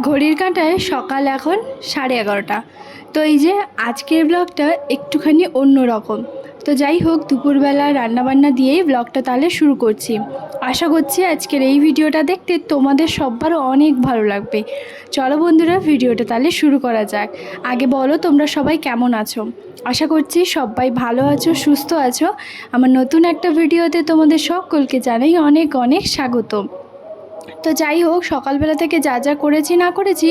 ঘড়ির কাঁটায় সকাল এখন 11:30। তো এই যে আজকের ব্লগটা একটুখানি অন্য রকম। তো যাই হোক, দুপুরবেলা রান্নাবান্না দিয়েই ব্লগটা তাহলে শুরু করছি। আশা করছি আজকের এই ভিডিওটা দেখতে তোমাদের সবার অনেক ভালো লাগবে। চলো বন্ধুরা, ভিডিওটা তাহলে শুরু করা যাক। আগে বলো তোমরা সবাই কেমন আছো। আশা করছি সবাই ভালো আছো, সুস্থ আছো। আমার নতুন একটা ভিডিওতে তোমাদের সকলকে জানাই অনেক অনেক স্বাগতম। তো যাই হোক, সকালবেলা থেকে যা যা করেছি না করেছি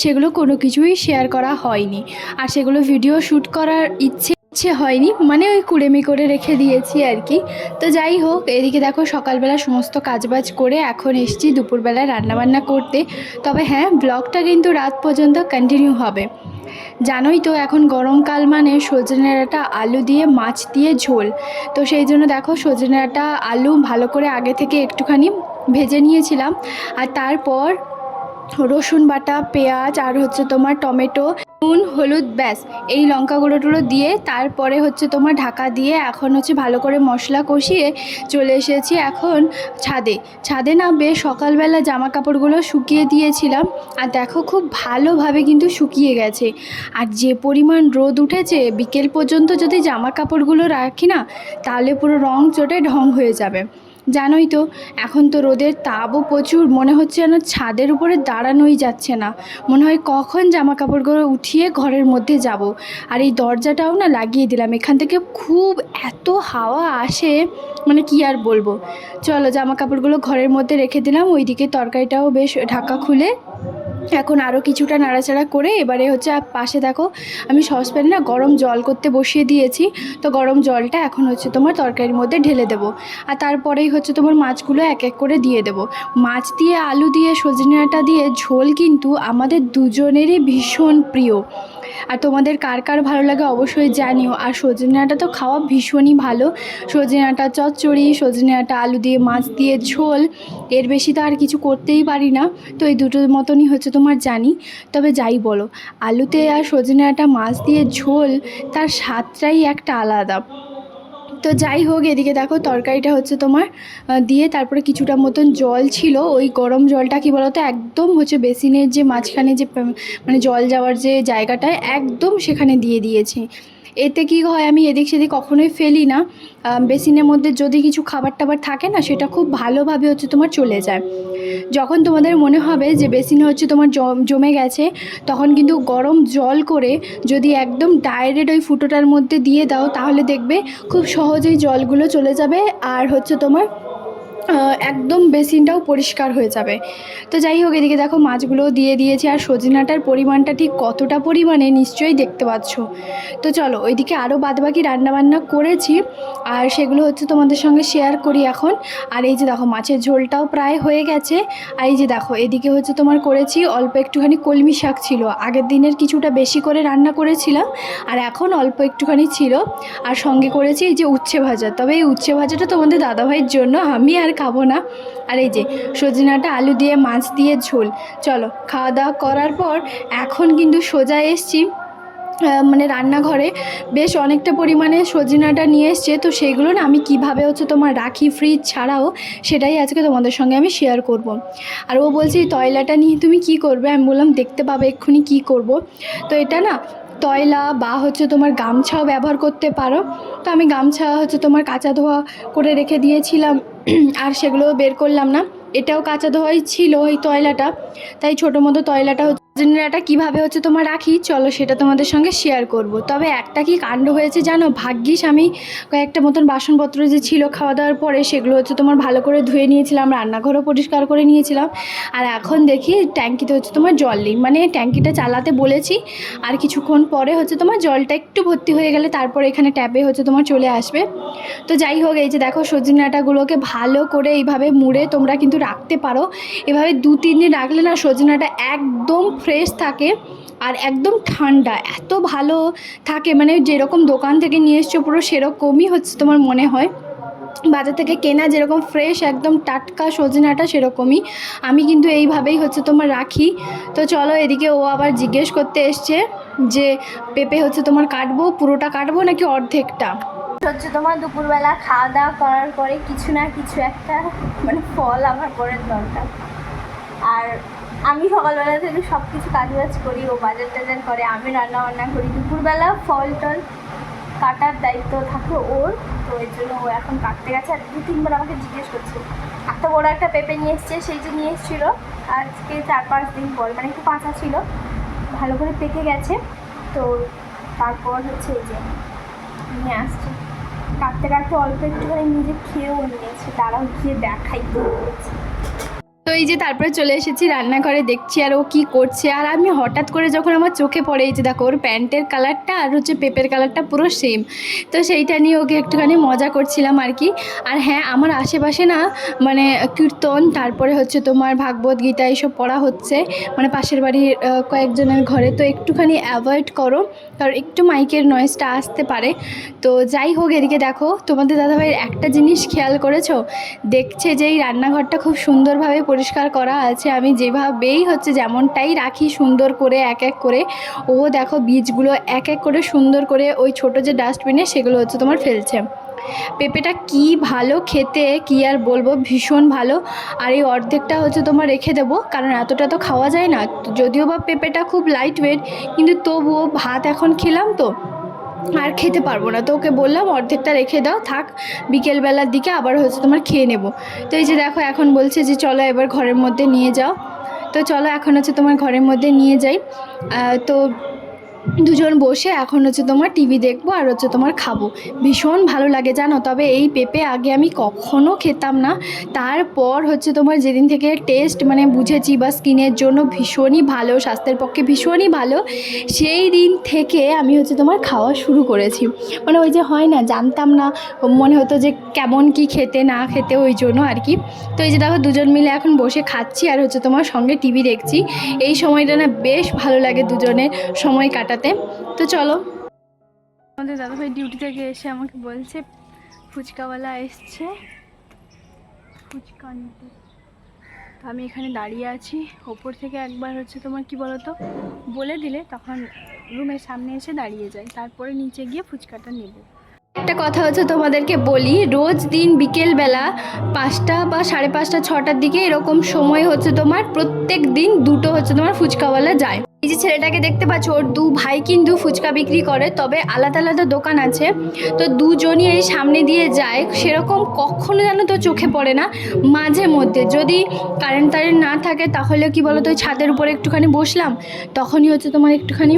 সেগুলো কোনো কিছুই শেয়ার করা হয়নি, আর সেগুলো ভিডিও শ্যুট করার ইচ্ছে হয়নি, মানে ওই কুড়েমি করে রেখে দিয়েছি আর কি। তো যাই হোক, এদিকে দেখো সকালবেলা সমস্ত কাজবাজ করে এখন এসেছি দুপুরবেলায় রান্নাবান্না করতে। তবে হ্যাঁ, ব্লগটা কিন্তু রাত পর্যন্ত কন্টিনিউ হবে। জানোই তো এখন গরমকাল মানে সজনে ডাঁটা আলু দিয়ে মাছ দিয়ে ঝোল। তো সেই জন্য দেখো সজনে ডাঁটা আলু ভালো করে আগে থেকে একটুখানি ভেজে নিয়েছিলাম, আর তারপর রসুন বাটা, পেঁয়াজ আর হচ্ছে তোমার টমেটো, নুন, হলুদ, ব্যাস এই লঙ্কা গুঁড়ো দিয়ে তারপরে হচ্ছে তোমার ঢাকা দিয়ে এখন হচ্ছে ভালো করে মশলা কষিয়ে চলে এসেছি এখন ছাদে না বেশ সকালবেলা জামা কাপড়গুলো শুকিয়ে দিয়েছিলাম, আর দেখো খুব ভালোভাবে কিন্তু শুকিয়ে গেছে। আর যে পরিমাণ রোদ উঠেছে, বিকেল পর্যন্ত যদি জামা কাপড়গুলো রাখি না তাহলে পুরো রং চটে ঢং হয়ে যাবে। জানোই তো এখন তো রোদের তাপও প্রচুর, মনে হচ্ছে যেন ছাদের উপরে দাঁড়ানোই যাচ্ছে না। মনে হয় কখন জামা কাপড়গুলো উঠিয়ে ঘরের মধ্যে যাব। আর এই দরজাটাও না লাগিয়ে দিলাম, এখান থেকে খুব এত হাওয়া আসে, মানে কি আর বলবো। চলো জামা কাপড়গুলো ঘরের মধ্যে রেখে দিলাম, ওইদিকে তরকারিটাও বেশ ঢাকা খুলে এখন আরও কিছুটা নাড়াচাড়া করে এবারে হচ্ছে পাশে দেখো আমি সসপ্যানে না গরম জল করতে বসিয়ে দিয়েছি। তো গরম জলটা এখন হচ্ছে তোমার তরকারির মধ্যে ঢেলে দেবো, আর তারপরেই হচ্ছে তোমার মাছগুলো এক এক করে দিয়ে দেবো। মাছ দিয়ে আলু দিয়ে সজনে ডাঁটা দিয়ে ঝোল কিন্তু আমাদের দুজনেরই ভীষণ প্রিয়। আর তোমাদের কার কার ভালো লাগে অবশ্যই জানিও। আর সজনে ডাঁটা তো খাওয়া ভীষণই ভালো। সজনে ডাঁটা চচ্চড়ি, সজনে ডাঁটা আলু দিয়ে মাছ দিয়ে ঝোল, এর বেশি তো আর কিছু করতেই পারি না। তো এই দুটোর মতনই হচ্ছে তোমার জানি। তবে যাই বলো, আলুতে আর সজনে ডাঁটা মাছ দিয়ে ঝোল, তার স্বাদটাই একটা আলাদা। তো যাই হোক, এদিকে দেখো তরকারিটা হচ্ছে তোমার দিয়ে তারপরে কিছুটা মতন জল ছিল, ওই গরম জলটা কি বলতো একদম হচ্ছে বেসিনের যে মাঝখানে যে মানে জল যাওয়ার যে জায়গাটায় একদম সেখানে দিয়ে দিয়েছি। এতে কি হয়, আমি এদিক সেদিক কখনোই ফেলি না। বেসিনের মধ্যে যদি কিছু খাবার টাবার থাকে না, সেটা খুব ভালোভাবে হচ্ছে তোমার চলে যায়। যখন তোমাদের মনে হবে যে বেসিনে হচ্ছে তোমার জমে গেছে, তখন কিন্তু গরম জল করে যদি একদম ডাইরেক্ট ওই ফুটোটার মধ্যে দিয়ে দাও, তাহলে দেখবে খুব সহজেই জলগুলো চলে যাবে, আর হচ্ছে তোমার একদম বেসিনটাও পরিষ্কার হয়ে যাবে। তো যাই হোক, এদিকে দেখো মাছগুলোও দিয়ে দিয়েছি, আর সজনাটার পরিমাণটা ঠিক কতটা পরিমাণে নিশ্চয়ই দেখতে পাচ্ছ। তো চলো ওইদিকে আরও বাদবাকি রান্নাবান্না করেছি, আর সেগুলো হচ্ছে তোমাদের সঙ্গে শেয়ার করি এখন। আর এই যে দেখো মাছের ঝোলটাও প্রায় হয়ে গেছে। আর এই যে দেখো এদিকে হচ্ছে তোমার করেছি অল্প একটুখানি কলমি শাক ছিল, আগের দিনের কিছুটা বেশি করে রান্না করেছিলাম, আর এখন অল্প একটুখানি ছিল। আর সঙ্গে করেছি এই যে উচ্ছে ভাজা। তবে এই উচ্ছে ভাজাটা তোমাদের দাদাভাইয়ের জন্য, আমি আর খাবো না। আর এই যে সজনে ডাঁটা আলু দিয়ে মাছ দিয়ে ঝোল। চলো খাওয়া দাওয়া করার পর এখন কিন্তু সোজা এসছি মানে রান্নাঘরে। বেশ অনেকটা পরিমাণে সজনে ডাঁটা নিয়ে এসছে, তো সেইগুলো না আমি কিভাবে হচ্ছে তোমার রাখি ফ্রিজ ছাড়াও, সেটাই আজকে তোমাদের সঙ্গে আমি শেয়ার করব। আর ও বলছে এই তয়লাটা নিয়ে তুমি কি করবে, আমি বললাম দেখতে পাবে এক্ষুনি কি করব। তো এটা না তয়লা বা হচ্ছে তোমার গামছাও ব্যবহার করতে পারো। তো আমি গামছা হচ্ছে তোমার কাঁচা ধোয়া করে রেখে দিয়েছিলাম, আর সেগুলো বের করলাম না। এটাও কাঁচা ধোয়াই ছিল এই তয়লাটা, তাই ছোটো মতো তয়লাটা হচ্ছে সজনেটা কীভাবে হচ্ছে তোমার রাখি, চলো সেটা তোমাদের সঙ্গে শেয়ার করব। তবে একটা কি কাণ্ড হয়েছে জানো, ভাগ্যিস আমি কয়েকটা মতন বাসনপত্র যে ছিল খাওয়া দাওয়ার পরে, সেগুলো হচ্ছে তোমার ভালো করে ধুয়ে নিয়েছিলাম, রান্নাঘরও পরিষ্কার করে নিয়েছিলাম। আর এখন দেখি ট্যাঙ্কিতে হচ্ছে তোমার জল নেই, মানে ট্যাঙ্কিটা চালাতে বলেছি, আর কিছুক্ষণ পরে হচ্ছে তোমার জলটা একটু ভর্তি হয়ে গেলে তারপরে এখানে ট্যাপে হচ্ছে তোমার চলে আসবে। তো যাই হোক, এই যে দেখো সজনে ডাঁটাগুলোকে ভালো করে এইভাবে মুড়ে তোমরা কিন্তু রাখতে পারো। এভাবে 2-3 দিন রাখলে না সজনে ডাঁটা একদম ফ্রেশ থাকে, আর একদম ঠান্ডা এত ভালো থাকে, মানে যেরকম দোকান থেকে নিয়ে এসছো পুরো সেরকমই হচ্ছে তোমার মনে হয়। বাজার থেকে কেনা যেরকম ফ্রেশ একদম টাটকা সজনে ডাঁটা, সেরকমই আমি কিন্তু এইভাবেই হচ্ছে তোমার রাখি। তো চলো, এদিকে ও আবার জিজ্ঞেস করতে এসছে যে পেঁপে হচ্ছে তোমার কাটবো, পুরোটা কাটবো নাকি অর্ধেকটা। হচ্ছে তোমার দুপুরবেলা খাওয়া দাওয়া করার পরে কিছু না কিছু একটা মানে ফল আমার পরের দরকার। আর আমি সকালবেলা থেকে সব কিছু কাজবাজ করি, ও বাজার টাজার করে, আমি রান্না বান্না করি। দুপুরবেলা ফল টল কাটার দায়িত্ব থাকে ওর, তো এর জন্য ও এখন কাটতে গেছে। আর 2-3 বার আমাকে জিজ্ঞেস করছে। এত বড় একটা পেঁপে নিয়ে এসছে, সেই যে নিয়ে এসেছিলো আজকে 4-5 দিন পর, মানে একটু কাঁচা ছিল, ভালো করে পেকে গেছে। তো তারপর হচ্ছে এই যে নিয়ে আসছে, কাটতে কাটতে অল্প একটুখানি নিজে খেয়েও নিয়েছে। তারাও গিয়ে দেখাই দিয়েছে। তো এই যে তারপরে চলে এসেছি রান্নাঘরে, দেখছি আর ও কি করছে। আর আমি হঠাৎ করে যখন আমার চোখে পড়ে, এই যে দেখো ওর প্যান্টের কালারটা আর হচ্ছে পেঁপের কালারটা পুরো সেম। তো সেইটা নিয়ে ওকে একটুখানি মজা করছিলাম আর কি। আর হ্যাঁ, আমার আশেপাশে না মানে কীর্তন, তারপরে হচ্ছে তোমার ভাগবত গীতা এইসব পড়া হচ্ছে, মানে পাশের বাড়ির কয়েকজনের ঘরে। তো একটুখানি অ্যাভয়েড করো, কারণ একটু মাইকের নয়েজটা আসতে পারে। তো যাই হোক, এদিকে দেখো তোমাদের দাদাভাইয়ের একটা জিনিস খেয়াল করেছো, দেখছে যে এই রান্নাঘরটা খুব সুন্দরভাবে পরিষ্কার করা আছে। আমি যেভাবেই হচ্ছে যেমনটাই রাখি সুন্দর করে এক এক করে, ও দেখো বীজগুলো এক এক করে সুন্দর করে ওই ছোট যে ডাস্টবিনে সেগুলো হচ্ছে তোমার ফেলছে। পেঁপেটা কি ভালো খেতে, কি আর বলবো, ভীষণ ভালো। আর এই অর্ধেকটা হচ্ছে তোমার রেখে দেবো, কারণ এতটা তো খাওয়া যায় না। যদিও বা পেঁপেটা খুব লাইট ওয়েট, কিন্তু তবুও ভাত এখন খেলাম তো আর খেতে পারবো না। তো ওকে বললাম অর্ধেকটা রেখে দাও, থাক বিকেলবেলার দিকে আবার হচ্ছে তোমার খেয়ে নেব। তো এই যে দেখো এখন বলছে যে চলো এবার ঘরের মধ্যে নিয়ে যাও। তো চলো এখন হচ্ছে তোমার ঘরের মধ্যে নিয়ে যাই। তো দুজন বসে এখন হচ্ছে তোমার টিভি দেখবো আর হচ্ছে তোমার খাবো। ভীষণ ভালো লাগে জানো। তবে এই পেঁপে আগে আমি কখনো খেতাম না, তারপর হচ্ছে তোমার যেদিন থেকে টেস্ট মানে বুঝেছি বা স্কিনের জন্য ভীষণই ভালো, স্বাস্থ্যের পক্ষে ভীষণই ভালো, সেই দিন থেকে আমি হচ্ছে তোমার খাওয়া শুরু করেছি। মানে ওই যে হয় না, জানতাম না, মনে হতো যে কেমন কি খেতে না খেতে, ওই জন্য আর কি। তো এই যে দেখো দুজন মিলে এখন বসে খাচ্ছি আর হচ্ছে তোমার সঙ্গে টিভি দেখছি। এই সময়টা না বেশ ভালো লাগে দুজনের সময় কাটাতে। তো চলো, আমাদের দাদাভাই ডিউটি থেকে এসে আমাকে বলছে ফুচকাওয়ালা এসছে ফুচকা নিতে। তো আমি এখানে দাঁড়িয়ে আছি, ওপর থেকে একবার হচ্ছে তোমার কি বলতো বলে দিলে তখন রুমের সামনে এসে দাঁড়িয়ে যাই, তারপরে নিচে গিয়ে ফুচকাটা নেব। একটা কথা হচ্ছে তোমাদেরকে বলি, রোজ দিন বিকেলবেলা 5টা বা 5:30 6টার দিকে এরকম সময় হচ্ছে তোমার প্রত্যেক দিন দুটো হচ্ছে তোমার ফুচকাওয়ালা যায়। এই যে ছেলেটাকে দেখতে পাচ্ছ, ওর 2 ভাই কিন্তু ফুচকা বিক্রি করে, তবে আলাদা আলাদা দোকান আছে। তো দুজনই এই সামনে দিয়ে যায়, সেরকম কখনো যেন তো চোখে পড়ে না। মাঝে মধ্যে যদি কারেন্ট না থাকে তাহলে কি বলতো ওই ছাদের উপরে একটুখানি বসলাম, তখনই হচ্ছে তোমার একটুখানি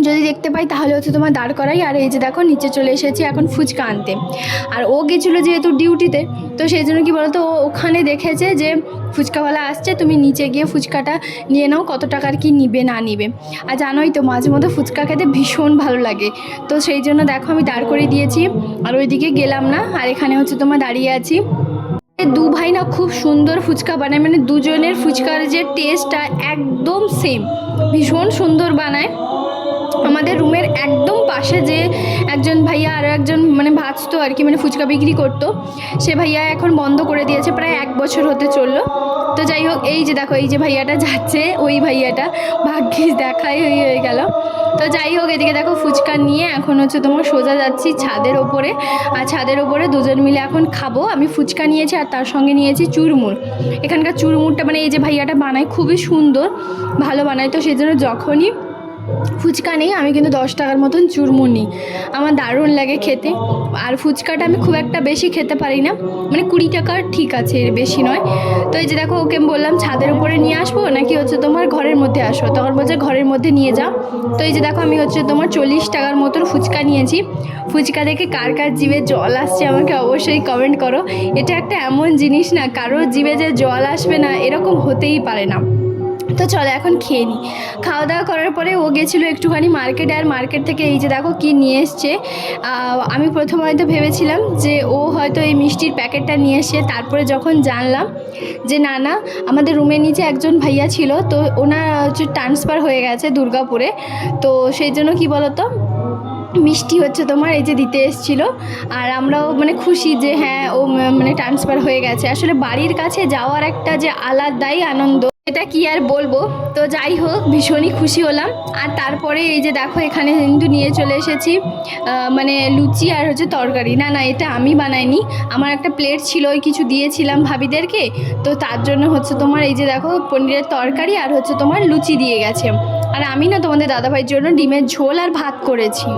যদি দেখতে পাই তাহলে হচ্ছে তোমার দাঁড় করাই। আর এই যে দেখো নিচে চলে এসেছি এখন ফুচকা আনতে। আর ও গেছিলো যেহেতু ডিউটিতে, তো সেই জন্য কি বলতো ও ওখানে দেখেছে যে ফুচকাওয়ালা আসছে, তুমি নিচে গিয়ে ফুচকাটা নিয়ে নাও, কত টাকার কি নিবে না নিবে। আর জানোই তো মাঝে মধ্যে ফুচকা খেতে ভীষণ ভালো লাগে। তো সেই জন্য দেখো আমি দাঁড় করে দিয়েছি আর ওইদিকে গেলাম না, আর এখানে হচ্ছে তোমার দাঁড়িয়ে আছি। 2 ভাই না খুব সুন্দর ফুচকা বানায়, মানে দুজনের ফুচকার যে টেস্টটা একদম সেম, ভীষণ সুন্দর বানায়। আমাদের রুমের একদম পাশে যে একজন ভাইয়া আরও একজন মানে ভাজতো আর কি, মানে ফুচকা বিক্রি করতো, সে ভাইয়া এখন বন্ধ করে দিয়েছে, প্রায় 1 বছর হতে চললো। তো যাই হোক, এই যে দেখো এই যে ভাইয়াটা যাচ্ছে, ওই ভাইয়াটা ভাগ্যিস দেখাই হয়ে গেল। তো যাই হোক, এদিকে দেখো ফুচকা নিয়ে এখন হচ্ছে তোমার সোজা যাচ্ছি ছাদের ওপরে। আর ছাদের ওপরে দুজন মিলে এখন খাবো। আমি ফুচকা নিয়েছি আর তার সঙ্গে নিয়েছি চুরমুর। এখানকার চুরমুরটা মানে এই যে ভাইয়াটা বানায় খুবই সুন্দর, ভালো বানায়। তো সেই জন্য যখনই ফুচকা নেই আমি কিন্তু 10 টাকার মতন চুরমুর নিই, আমার দারুণ লাগে খেতে। আর ফুচকাটা আমি খুব একটা বেশি খেতে পারি না, মানে 20 টাকার ঠিক আছে, এর বেশি নয়। তো এই যে দেখো ওকে বললাম ছাদের উপরে নিয়ে আসবো নাকি হচ্ছে তোমার ঘরের মধ্যে আসো, তখন বলছে ঘরের মধ্যে নিয়ে যাও। তো এই যে দেখো আমি হচ্ছে তোমার 40 টাকার মতন ফুচকা নিয়েছি। ফুচকা দেখে কার কার জিভে জল আসছে আমাকে অবশ্যই কমেন্ট করো। এটা একটা এমন জিনিস না, কারোর জিভে যে জল আসবে না এরকম হতেই পারে না। তো চলো এখন খেয়ে নিই। খাওয়া দাওয়া করার পরে ও গেছিলো একটুখানি মার্কেটে, আর মার্কেট থেকে এই যে দেখো কি নিয়ে এসছে। আমি প্রথম হয়তো ভেবেছিলাম যে ও হয়তো এই মিষ্টির প্যাকেটটা নিয়ে এসছে, তারপরে যখন জানলাম যে না না, আমাদের রুমের নিচে একজন ভাইয়া ছিল, তো ওনার হচ্ছে ট্রান্সফার হয়ে গেছে দুর্গাপুরে। তো সেই জন্য কি বলতো মিষ্টি হচ্ছে তোমার এই যে দিতে এসেছিলো। আর আমরাও মানে খুশি যে হ্যাঁ ও মানে ট্রান্সফার হয়ে গেছে। আসলে বাড়ির কাছে যাওয়ার একটা যে আলাদাই আনন্দ, এটা কি আর বলবো। তো যাই হোক, ভীষণই খুশি হলাম। আর তারপরে এই যে দেখো এখানে কিন্তু নিয়ে চলে এসেছি মানে লুচি আর হচ্ছে তরকারি। না না, এটা আমি বানাইনি, আমার একটা প্লেট ছিল, ওই কিছু দিয়েছিলাম ভাবিদেরকে। তো তার জন্য হচ্ছে তোমার এই যে দেখো পনিরের তরকারি আর হচ্ছে তোমার লুচি দিয়ে গেছে। আর আমি না তোমাদের দাদাভাইয়ের জন্য ডিমের ঝোল আর ভাত করেছি।